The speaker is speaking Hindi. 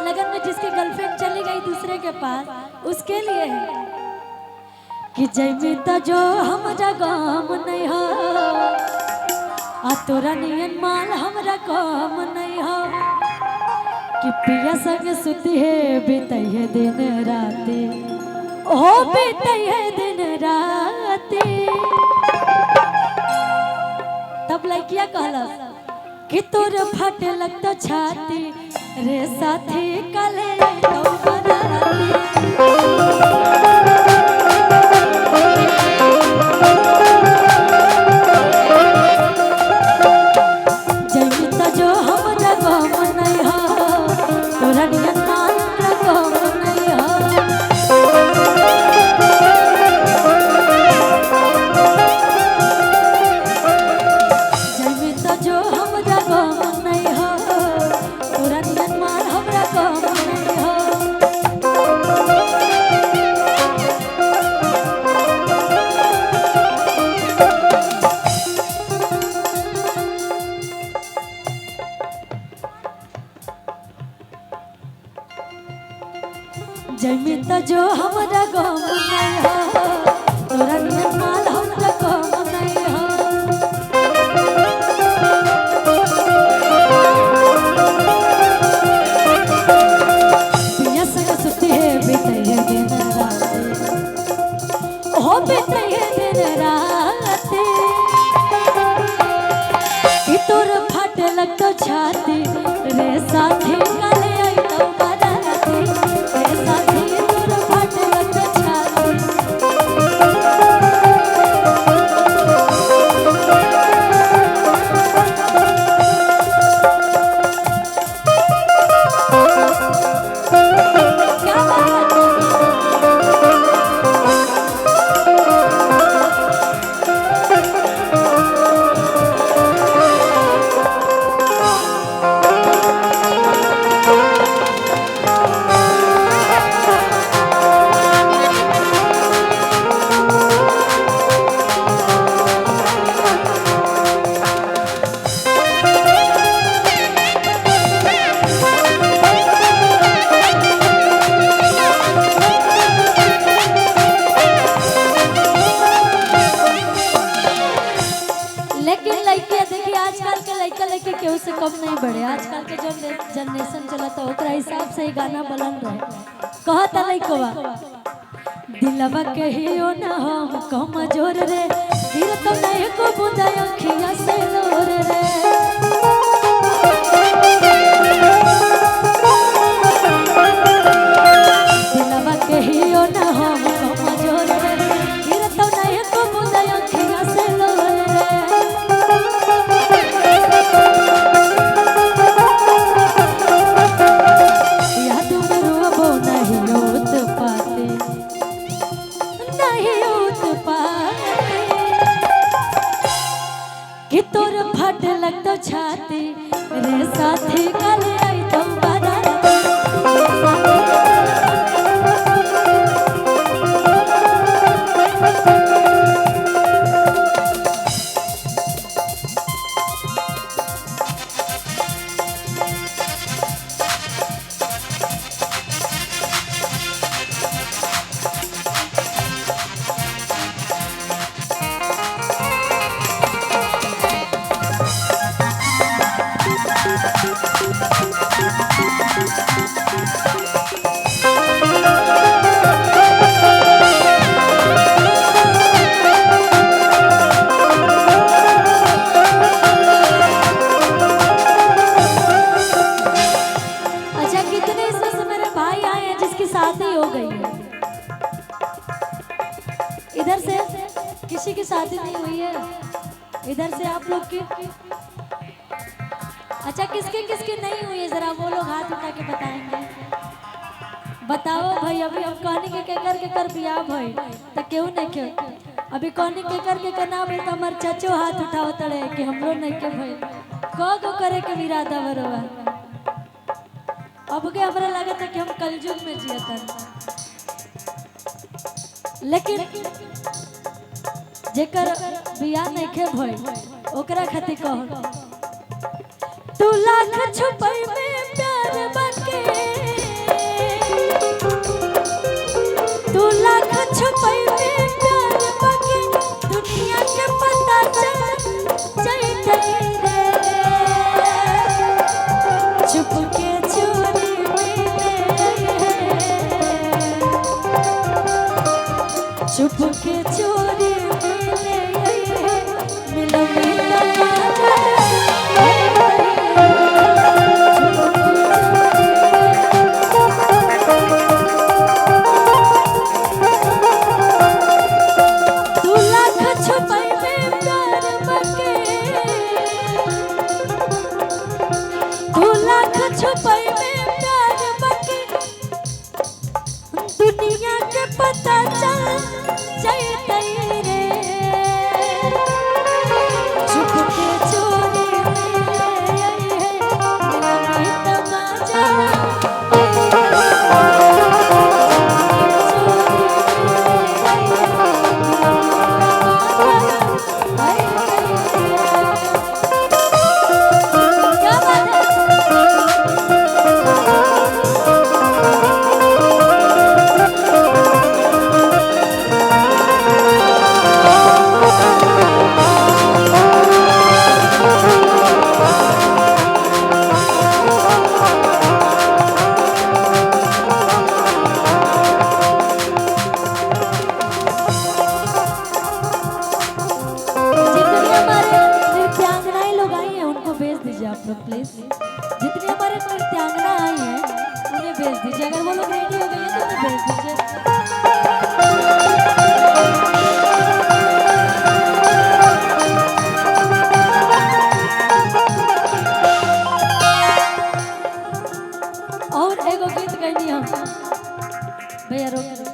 लगन में जिसकी गर्लफ्रेंड चली गई दूसरे के पास उसके लिए है कि जैमिता जो हमरा काम नहीं हो आ तोरा नियन माल हमरा काम नहीं हो कि पिया संग सुती है बीतई है दिन राती ओ बीतई है दिन राती। तब लड़किया कहला कि तोर फटे लगता छाती रे साथी कले तो बराती। जैमिता जो हमरा गम नहीं हो तोरा नियन माल गम नहीं हो। जैमिता जो हमरा गम नहीं हो तोरा नियन माल हमरा गम नहीं हो। जैमिता जो हमरा गम नहीं हो तोरा नियन माल हमरा गम नहीं हो। पिया संग सुती है बीतई है दिन राती ओ बीतई है दिन राती कि तोर फटे लगता छाती रे साथी कले आई तो बराती रे साथी तोर फटे लगता छाती। क्या बात है? लेकिन लड़के देखिए आजकल के लड़का लड़की केहू से कम नहीं बढ़े। आजकल के जो जनरेशन चलता ओकरा हिसाब से ही गाना बुलंद रहे। कहता लड़कवा दिलवा के हियो ना हम कमजोर रे गिर तो नहीं को बुझा अखियां से लोर रे। दिलवा के हियो ना हम कमजोर रे गिर तो नहीं को बुझा अखियां से लोर रे। याद में रोबो नहीं होत पाते नहीं होत पाते कि तोर फट लगता छाती रे साथी कले आई तो बराती। अच्छा कितने इसमें मेरे भाई आए हैं जिसकी शादी हो गई है? इधर से किसी की शादी नहीं हुई है? इधर से आप लोग की? अच्छा किसकी किसकी नहीं हुई है जरा वो लोग हाथ उठा के बताएंगे। बताओ भाई अभी हम कहने के कर बिया भाई तो क्यों नहीं क्यों अभी कहने के कर नाम है तो हमारे चाचो हाथ उठाओ तड़े कि हमरो नहीं के भाई को करे के विरादा बरोबर। अब के हमरा लगा था कि हम कलयुग में जियता लेकिन जेकर बिया नहीं के भई ओकरा खातिर कहो तू लाख छुपई में प्यार बनके छुपाई में प्यार बाकी दुनिया के पता चल जाए रे चुप के चोरी मिले चुप के चोरी मिले मिलो मिलो छुपाई में प्यार बाकी दुनिया के पता चल जाए रे चुप के चोरी मिले तमाचा आप लोग प्लीज जितनी हमारे नृत्यांगना आई हैं उन्हें भेज दीजिए अगर वो लोग रेडी हो गई हैं तो उन्हें भेज दीजिए और एगो गीत गई हम भैया रोक